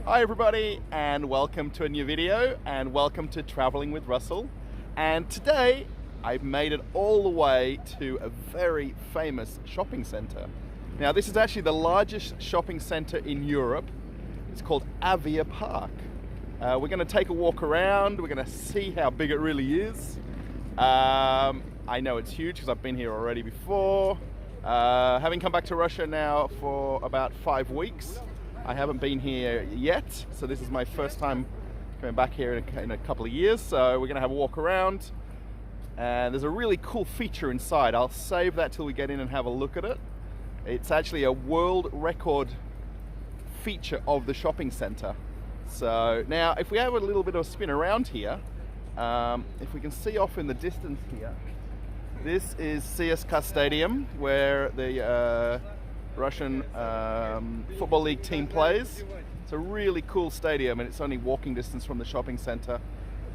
Hi everybody, and welcome to a new video, and welcome to Traveling with Russell. And today I've made it all the way to a very famous shopping center. Now this is actually the largest shopping center in Europe. It's called AviaPark. We're going to take a walk around, we're going to see how big it really is. I know it's huge because I've been here already before. Having come back to Russia now for about 5 weeks, I haven't been here yet, so this is my first time coming back here in a couple of years. So we're going to have a walk around, and there's a really cool feature inside. I'll save that till we get in and have a look at it. It's actually a world record feature of the shopping center. So now if we have a little bit of a spin around here, if we can see off in the distance here, this is CSKA Stadium, where the Russian Football League team plays. It's a really cool stadium, and it's only walking distance from the shopping center.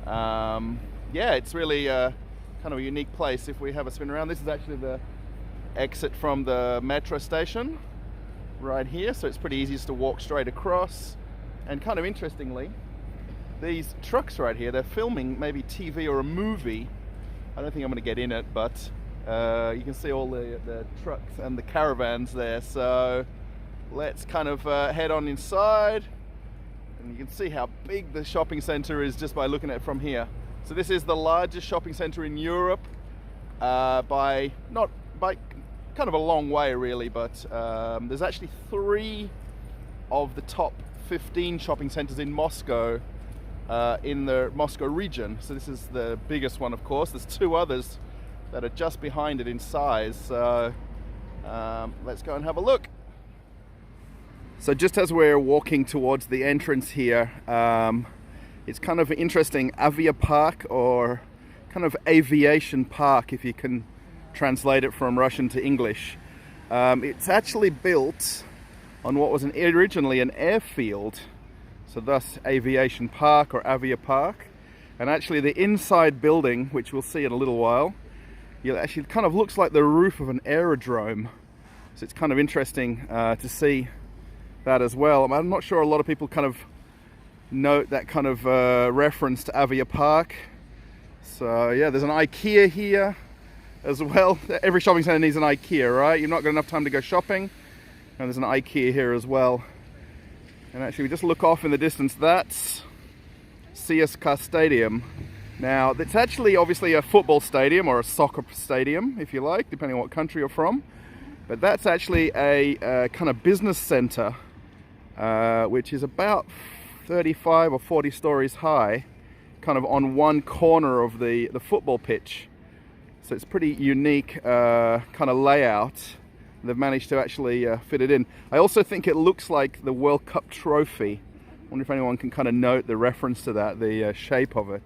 Yeah, it's really kind of a unique place. If we have a spin around, this is actually the exit from the metro station right here, so it's pretty easy just to walk straight across. And kind of interestingly, these trucks right here, they're filming maybe TV or a movie. I don't think I'm going to get in it, but you can see all the trucks and the caravans there. So let's kind of head on inside, and you can see how big the shopping center is just by looking at it from here. So this is the largest shopping center in Europe by kind of a long way really, but there's actually 3 of the top 15 shopping centers in Moscow, in the Moscow region. So this is the biggest one, of course. There's 2 others that are just behind it in size. So let's go and have a look. So just as we're walking towards the entrance here, it's kind of interesting. AviaPark, or kind of aviation park, if you can translate it from Russian to English. It's actually built on what was originally an airfield, so thus aviation park or AviaPark. And actually the inside building, which we'll see in a little while, actually kind of looks like the roof of an aerodrome. So it's kind of interesting to see that as well. I'm not sure a lot of people kind of note that kind of reference to AviaPark. So yeah, there's an IKEA here as well. Every shopping center needs an IKEA, right? You've not got enough time to go shopping, and there's an IKEA here as well. And actually we just look off in the distance, that's CSKA Stadium. Now it's actually obviously a football stadium, or a soccer stadium if you like, depending on what country you're from. But that's actually a kind of business center, which is about 35 or 40 stories high, kind of on one corner of the football pitch. So it's pretty unique kind of layout. They've managed to actually fit it in. I also think it looks like the World Cup trophy. I wonder if anyone can kind of note the reference to that, the shape of it.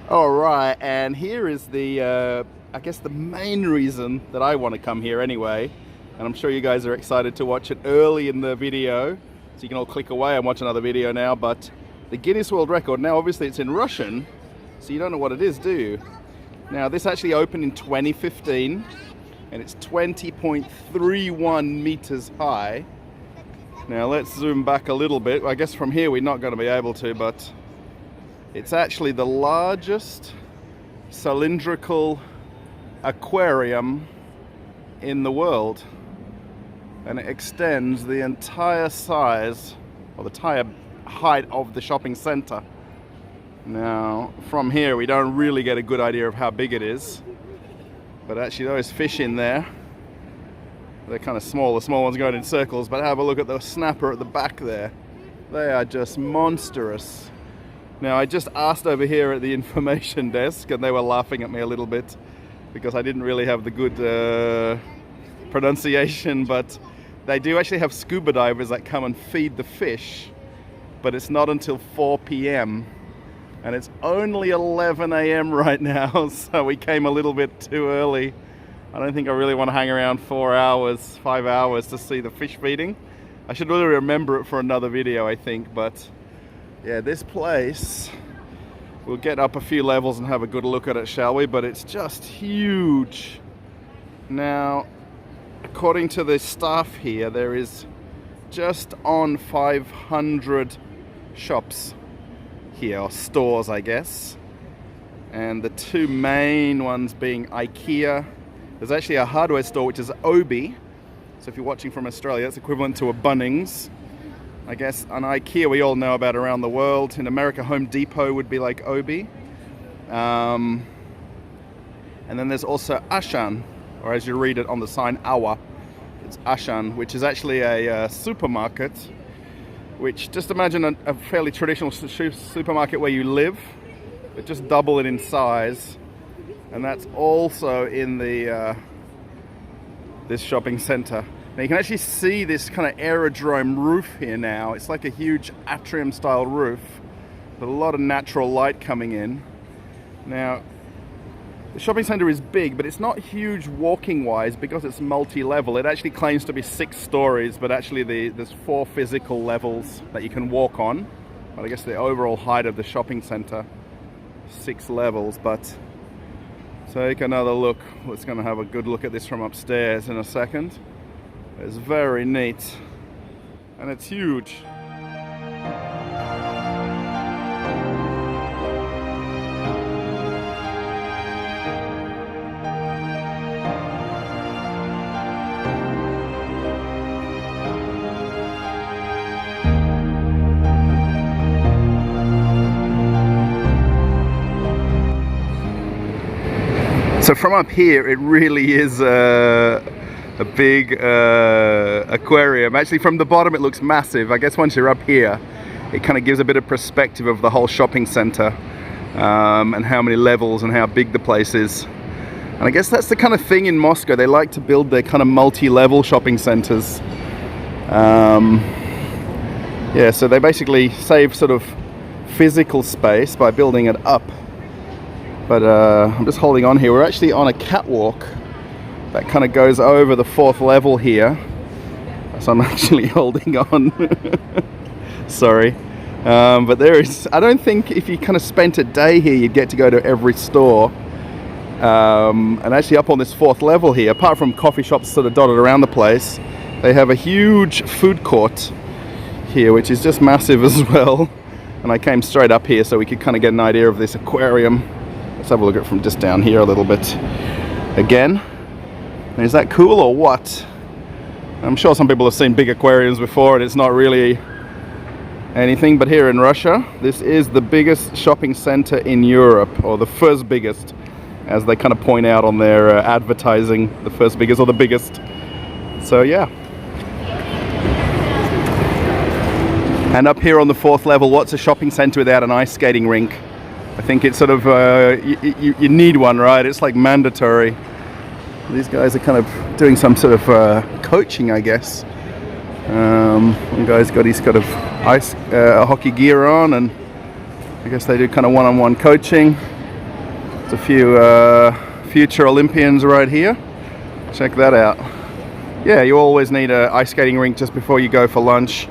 Alright, and here is the, I guess the main reason that I want to come here anyway, and I'm sure you guys are excited to watch it early in the video, so you can all click away and watch another video now. But the Guinness World Record, now obviously it's in Russian, so you don't know what it is, do you? Now this actually opened in 2015, and it's 20.31 meters high. Now let's zoom back a little bit. I guess from here we're not going to be able to, but it's actually the largest cylindrical aquarium in the world, and it extends the entire size, or the entire height of the shopping center. Now from here we don't really get a good idea of how big it is, but actually those fish in there, they're kind of small. The small ones going in circles, but have a look at the snapper at the back there. They are just monstrous. Now I just asked over here at the information desk, and they were laughing at me a little bit because I didn't really have the good pronunciation, but they do actually have scuba divers that come and feed the fish, but it's not until 4 p.m. And it's only 11 a.m. right now, so we came a little bit too early. I don't think I really want to hang around 4 hours, 5 hours to see the fish feeding. I should really remember it for another video, I think, but yeah, this place, we'll get up a few levels and have a good look at it, shall we? But it's just huge. Now, according to the staff here, there is just on 500 shops here, or stores, I guess. And the two main ones being IKEA. There's actually a hardware store which is Obi. So if you're watching from Australia, that's equivalent to a Bunnings. I guess an IKEA we all know about around the world. In America, Home Depot would be like Obi. And then there's also Ashan, or as you read it on the sign, Awa. It's Ashan, which is actually a supermarket, which, just imagine a fairly traditional supermarket where you live, but just double it in size. And that's also in the this shopping center. Now you can actually see this kind of aerodrome roof here now. It's like a huge atrium style roof with a lot of natural light coming in. Now the shopping center is big, but it's not huge walking wise because it's multi-level. It actually claims to be 6 stories, but actually there's 4 physical levels that you can walk on. But I guess the overall height of the shopping center, 6 levels. But take another look. Let's going to have a good look at this from upstairs in a second. It's very neat and it's huge. So from up here, it really is a big aquarium. Actually, from the bottom, it looks massive. I guess once you're up here, it kind of gives a bit of perspective of the whole shopping center and how many levels and how big the place is. And I guess that's the kind of thing in Moscow. They like to build their kind of multi-level shopping centers. Yeah, so they basically save sort of physical space by building it up. But I'm just holding on here. We're actually on a catwalk that kind of goes over the 4th level here. So I'm actually holding on. Sorry. But there is, I don't think if you kind of spent a day here, you'd get to go to every store. And actually up on this 4th level here, apart from coffee shops sort of dotted around the place, they have a huge food court here, which is just massive as well. And I came straight up here so we could kind of get an idea of this aquarium. Let's have a look at it from just down here a little bit again. Is that cool or what? I'm sure some people have seen big aquariums before and it's not really anything, but here in Russia, this is the biggest shopping center in Europe, or the first biggest, as they kind of point out on their advertising, the first biggest or the biggest. So yeah. And up here on the 4th level, what's a shopping center without an ice skating rink? I think it's sort of, you need one, right? It's like mandatory. These guys are kind of doing some sort of coaching, I guess. One guy's got his kind of ice hockey gear on, and I guess they do kind of one-on-one coaching. There's a few future Olympians right here. Check that out. Yeah, you always need an ice skating rink just before you go for lunch.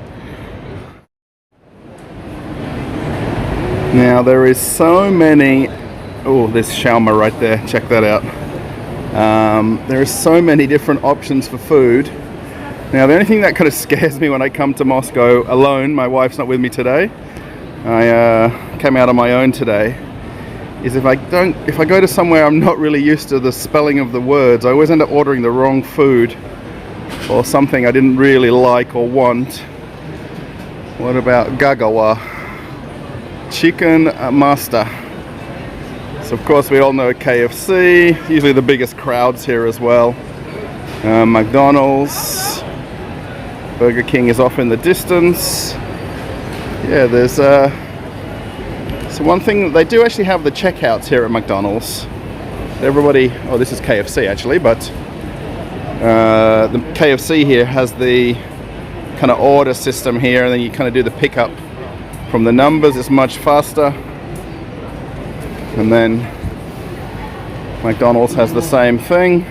Now there is so many, oh, this shawarma right there, check that out. There are so many different options for food. Now the only thing that kind of scares me when I come to Moscow alone, my wife's not with me today, I came out on my own today, is if I go to somewhere I'm not really used to the spelling of the words, I always end up ordering the wrong food or something I didn't really like or want. What about gagawa? Chicken master. So of course we all know KFC, usually the biggest crowds here as well. McDonald's, Burger King is off in the distance. Yeah, there's so one thing, they do actually have the checkouts here at McDonald's. Everybody, oh, this is KFC actually, but the KFC here has the kind of order system here, and then you kind of do the pickup from the numbers. It's much faster. And then McDonald's has the same thing.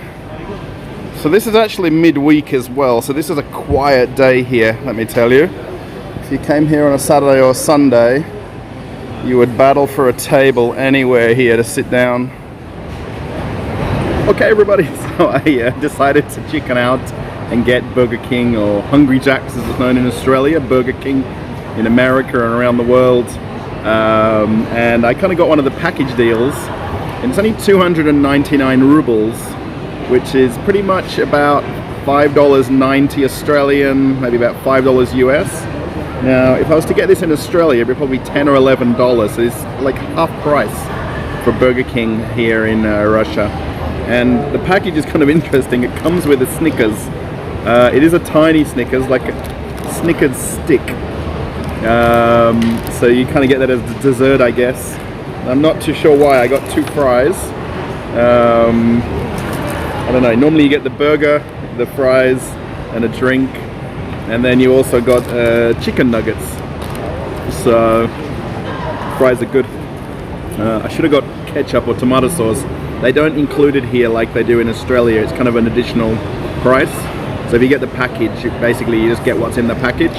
So this is actually midweek as well, so this is a quiet day here, let me tell you. If you came here on a Saturday or Sunday, you would battle for a table anywhere here to sit down. Okay everybody, so I decided to chicken out and get Burger King, or Hungry Jack's as it's known in Australia, Burger King in America and around the world. And I kind of got one of the package deals, and it's only 299 rubles, which is pretty much about $5.90 Australian, maybe about $5 US. Now, if I was to get this in Australia, it'd be probably $10 or $11, so it's like half price for Burger King here in Russia. And the package is kind of interesting. It comes with a Snickers. It is a tiny Snickers, like a Snickers stick. So you kind of get that as a dessert, I guess. I'm not too sure why. I got 2 fries. I don't know, normally you get the burger, the fries, and a drink, and then you also got chicken nuggets. So fries are good. I should have got ketchup or tomato sauce. They don't include it here like they do in Australia. It's kind of an additional price. So if you get the package, basically you just get what's in the package.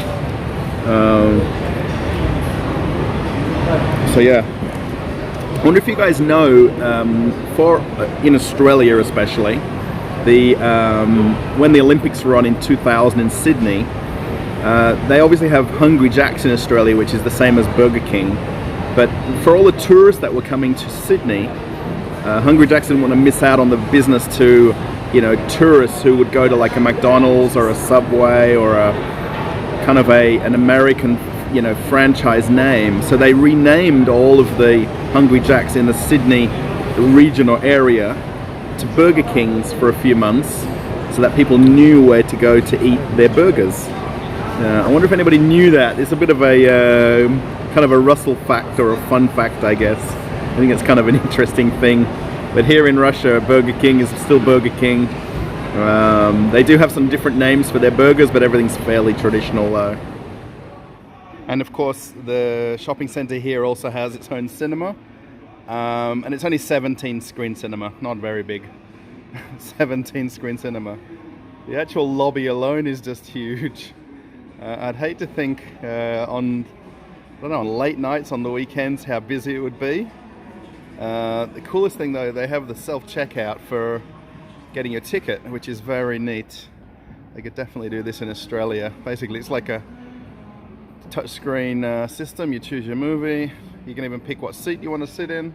So yeah, I wonder if you guys know, in Australia especially, when the Olympics were on in 2000 in Sydney, they obviously have Hungry Jack's in Australia, which is the same as Burger King. But for all the tourists that were coming to Sydney, Hungry Jack's didn't want to miss out on the business to, you know, tourists who would go to like a McDonald's or a Subway or a kind of an American, you know, franchise name. So they renamed all of the Hungry Jack's in the Sydney region or area to Burger Kings for a few months, so that people knew where to go to eat their burgers. I wonder if anybody knew that. It's a bit of a kind of a Russell fact or a fun fact, I guess. I think it's kind of an interesting thing. But here in Russia, Burger King is still Burger King. They do have some different names for their burgers, but everything's fairly traditional though. And of course, the shopping center here also has its own cinema. And it's only 17 screen cinema, not very big. 17 screen cinema. The actual lobby alone is just huge. I'd hate to think on late nights, on the weekends, how busy it would be. The coolest thing though, they have the self-checkout for getting your ticket, which is very neat. They could definitely do this in Australia. Basically, it's like a touchscreen system. You choose your movie. You can even pick what seat you want to sit in,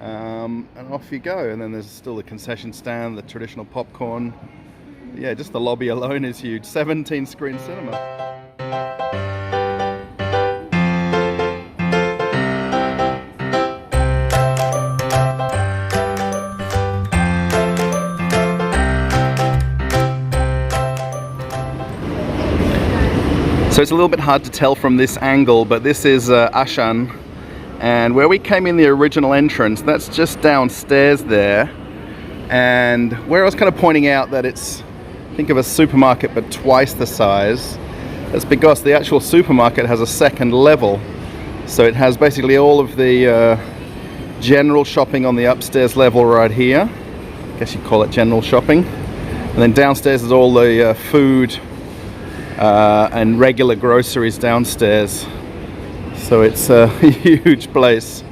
and off you go. And then there's still the concession stand, the traditional popcorn. Yeah, just the lobby alone is huge. 17 screen cinema. So it's a little bit hard to tell from this angle, but this is Ashan. And where we came in the original entrance, that's just downstairs there. And where I was kind of pointing out that it's, think of a supermarket but twice the size, that's because the actual supermarket has a second level. So it has basically all of the general shopping on the upstairs level right here. I guess you'd call it general shopping. And then downstairs is all the food and regular groceries downstairs. So it's a huge place,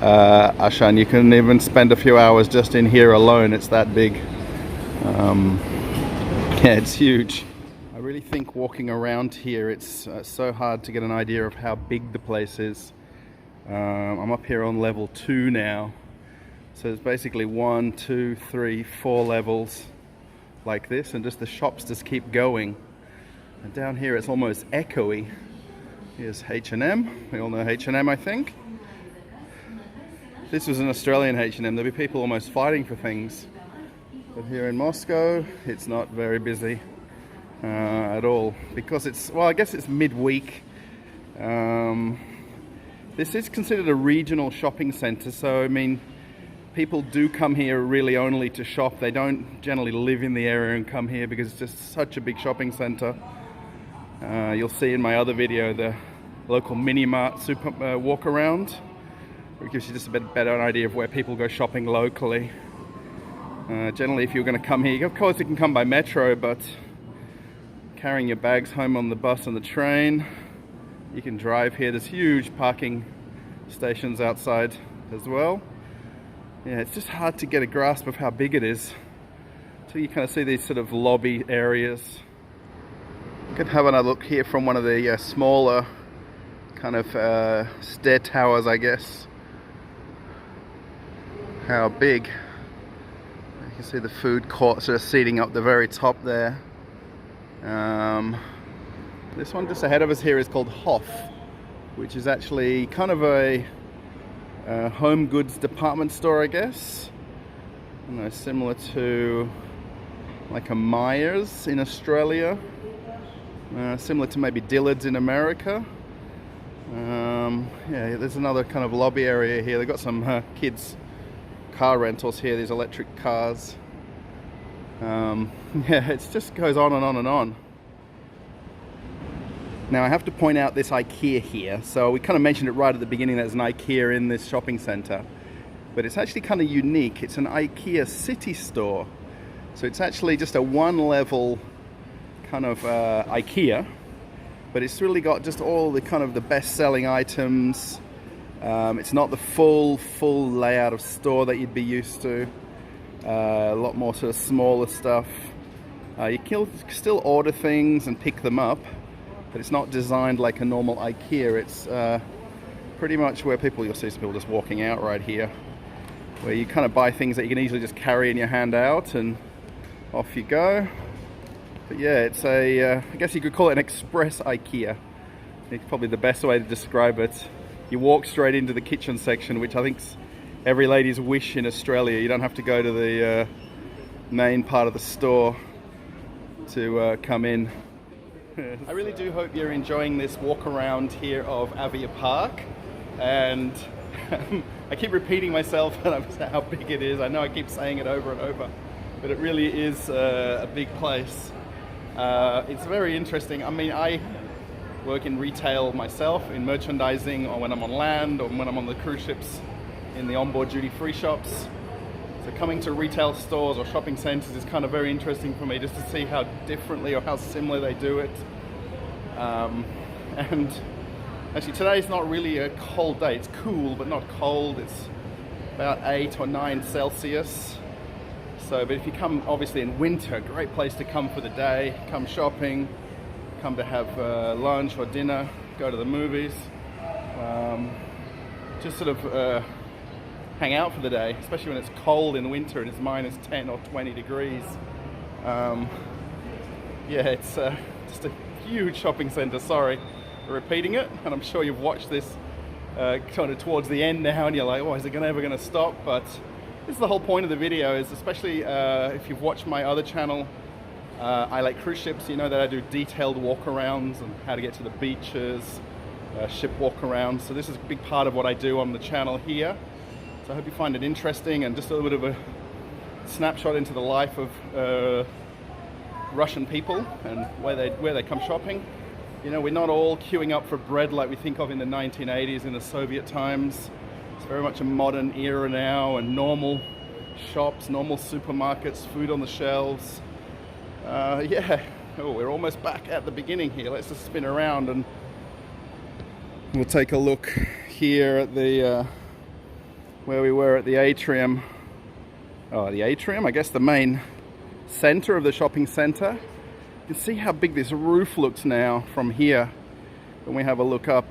Ashan. You can even spend a few hours just in here alone. It's that big. Yeah, it's huge. I really think walking around here, it's so hard to get an idea of how big the place is. I'm up here on level 2 now. So there's basically 1, 2, 3, 4 levels like this, and just the shops just keep going. And down here it's almost echoey. Here's H&M. We all know H&M, I think. If this was an Australian H&M, there'd be people almost fighting for things. But here in Moscow, it's not very busy at all, because it's, well, I guess it's midweek. This is considered a regional shopping center, so I mean, people do come here really only to shop. They don't generally live in the area and come here because it's just such a big shopping center. You'll see in my other video the local mini mart super walk around. It gives you just a bit better idea of where people go shopping locally. Generally, if you're going to come here, of course you can come by metro, but carrying your bags home on the bus and the train, you can drive here. There's huge parking stations outside as well. Yeah, it's just hard to get a grasp of how big it is. So you kind of see these sort of lobby areas. You can have another look here from one of the smaller kind of stair towers, I guess. How big. You can see the food court sort of seating up the very top there. This one just ahead of us here is called Hof, which is actually kind of a home goods department store, I guess. You know, similar to like a Myers in Australia, similar to maybe Dillard's in America. Yeah, there's another kind of lobby area here. They've got some kids car rentals here, these electric cars. Yeah, it just goes on and on and on. Now I have to point out this IKEA here. So we kind of mentioned it right at the beginning, there's an IKEA in this shopping center. But it's actually kind of unique. It's an IKEA city store. So it's actually just a one-level kind of IKEA. But it's really got just all the kind of the best-selling items. It's not the full layout of store that you'd be used to. A lot more sort of smaller stuff. You can still order things and pick them up. But it's not designed like a normal IKEA. It's pretty much where you'll see some people just walking out right here, where you kind of buy things that you can easily just carry in your hand out and off you go. But yeah, it's I guess you could call it an express IKEA. It's probably the best way to describe it. You walk straight into the kitchen section, which I think's every lady's wish in Australia. You don't have to go to the main part of the store to come in. I really do hope you're enjoying this walk around here of AviaPark, and I keep repeating myself how big it is. I know I keep saying it over and over, but it really is a big place. It's very interesting. I mean, I work in retail myself, in merchandising, or when I'm on land, or when I'm on the cruise ships in the onboard duty-free shops. So coming to retail stores or shopping centers is kind of very interesting for me, just to see how differently or how similar they do it. And actually today's not really a cold day. It's cool, but not cold. It's about 8 or 9 Celsius. So, but if you come obviously in winter, great place to come for the day, come shopping, come to have lunch or dinner, go to the movies, just sort of hang out for the day, especially when it's cold in winter and it's minus 10 or 20 degrees. Yeah, it's just a huge shopping center. Sorry for repeating it, and I'm sure you've watched this kind of towards the end now and you're like, oh, is it ever going to stop? But this is the whole point of the video, is especially if you've watched my other channel, I like cruise ships. You know that I do detailed walk-arounds and how to get to the beaches, ship walk-arounds. So this is a big part of what I do on the channel here. So I hope you find it interesting, and just a little bit of a snapshot into the life of Russian people and where they come shopping. You know, we're not all queuing up for bread like we think of in the 1980s in the Soviet times. It's very much a modern era now, and normal shops, normal supermarkets, food on the shelves. Yeah, oh, we're almost back at the beginning here. Let's just spin around and we'll take a look here at the where we were at the atrium. Oh, the atrium, I guess the main center of the shopping center. You can see how big this roof looks now from here when we have a look up.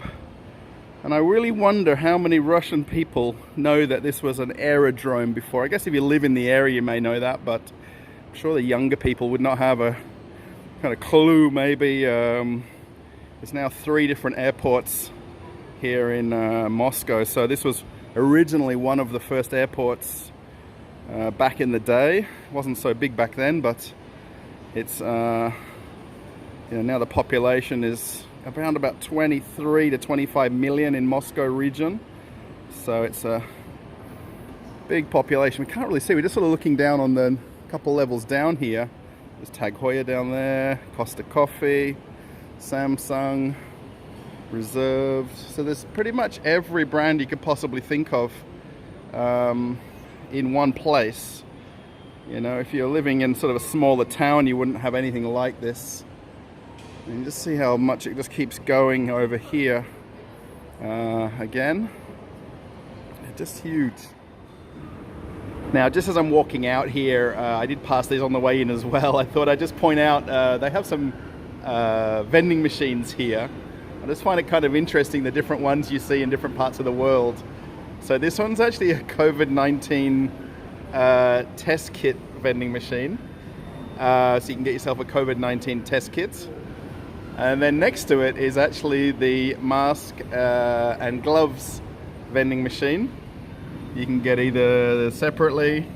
And I really wonder how many Russian people know that this was an aerodrome before. I guess if you live in the area you may know that, but I'm sure the younger people would not have a kind of clue. Maybe there's now 3 different airports here in Moscow. So this was originally one of the first airports back in the day. It wasn't so big back then, but it's you know, now the population is around about 23 to 25 million in Moscow region. So it's a big population. We can't really see. We're just sort of looking down on the couple levels down here. There's Tag Heuer down there, Costa Coffee, Samsung. reserved. So there's pretty much every brand you could possibly think of in one place. You know, if you're living in sort of a smaller town, you wouldn't have anything like this. And just see how much it just keeps going over here. Again, just huge. Now, just as I'm walking out here, I did pass these on the way in as well. I thought I'd just point out they have some vending machines here. I just find it kind of interesting, the different ones you see in different parts of the world. So this one's actually a COVID-19 test kit vending machine. So you can get yourself a COVID-19 test kit. And then next to it is actually the mask and gloves vending machine. You can get either separately,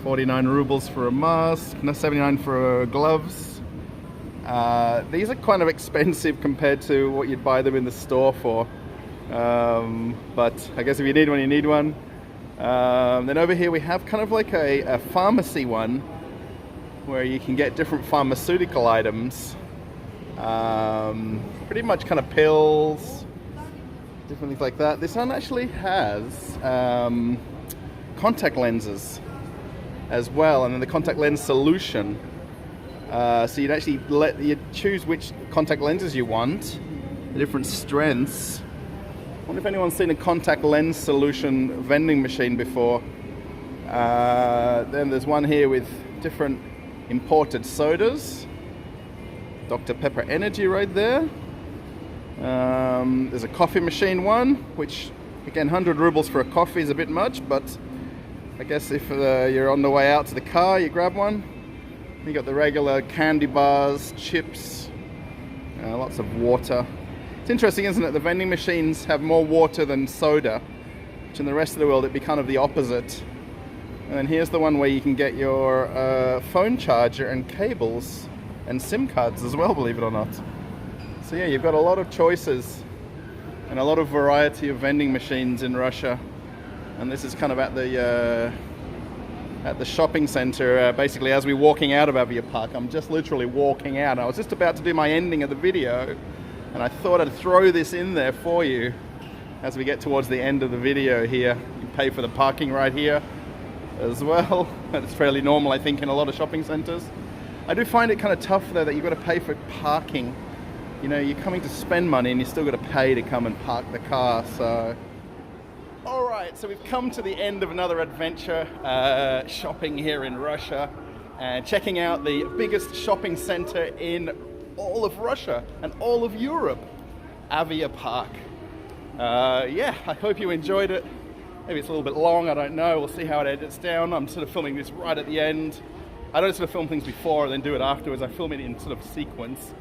49 rubles for a mask, 79 for gloves. These are kind of expensive compared to what you'd buy them in the store for. But I guess if you need one, you need one. Then over here we have kind of like a pharmacy one where you can get different pharmaceutical items. Pretty much kind of pills, different things like that. This one actually has contact lenses as well, and then the contact lens solution. So you'd actually you'd choose which contact lenses you want, the different strengths. I wonder if anyone's seen a contact lens solution vending machine before. Then there's one here with different imported sodas. Dr. Pepper Energy right there. There's a coffee machine one, which again 100 rubles for a coffee is a bit much, but I guess if you're on the way out to the car, you grab one. You got the regular candy bars, chips, lots of water. It's interesting, isn't it? The vending machines have more water than soda, which in the rest of the world it'd be kind of the opposite. And then here's the one where you can get your phone charger and cables and SIM cards as well, believe it or not. So yeah, you've got a lot of choices and a lot of variety of vending machines in Russia. And this is kind of at the shopping center. Basically, as we're walking out of AviaPark, I'm just literally walking out. I was just about to do my ending of the video, and I thought I'd throw this in there for you as we get towards the end of the video here. You pay for the parking right here as well. It's fairly normal, I think, in a lot of shopping centers. I do find it kind of tough though that you've got to pay for parking. You know, you're coming to spend money and you still got to pay to come and park the car. So, all right, so we've come to the end of another adventure shopping here in Russia and checking out the biggest shopping center in all of Russia and all of Europe, AviaPark. Yeah, I hope you enjoyed it. Maybe it's a little bit long, I don't know. We'll see how it edits down. I'm sort of filming this right at the end. I don't sort of film things before and then do it afterwards. I film it in sort of sequence.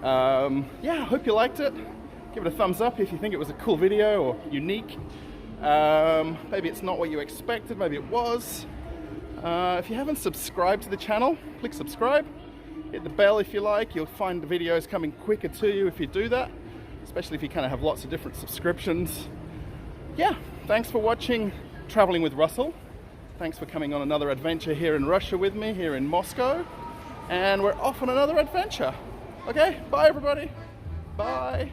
Yeah, I hope you liked it. Give it a thumbs up if you think it was a cool video or unique. Maybe it's not what you expected, maybe it was. If you haven't subscribed to the channel, click subscribe. Hit the bell if you like. You'll find the videos coming quicker to you if you do that, especially if you kind of have lots of different subscriptions. Yeah, thanks for watching Traveling with Russell. Thanks for coming on another adventure here in Russia with me, here in Moscow. And we're off on another adventure. Okay, bye everybody. Bye.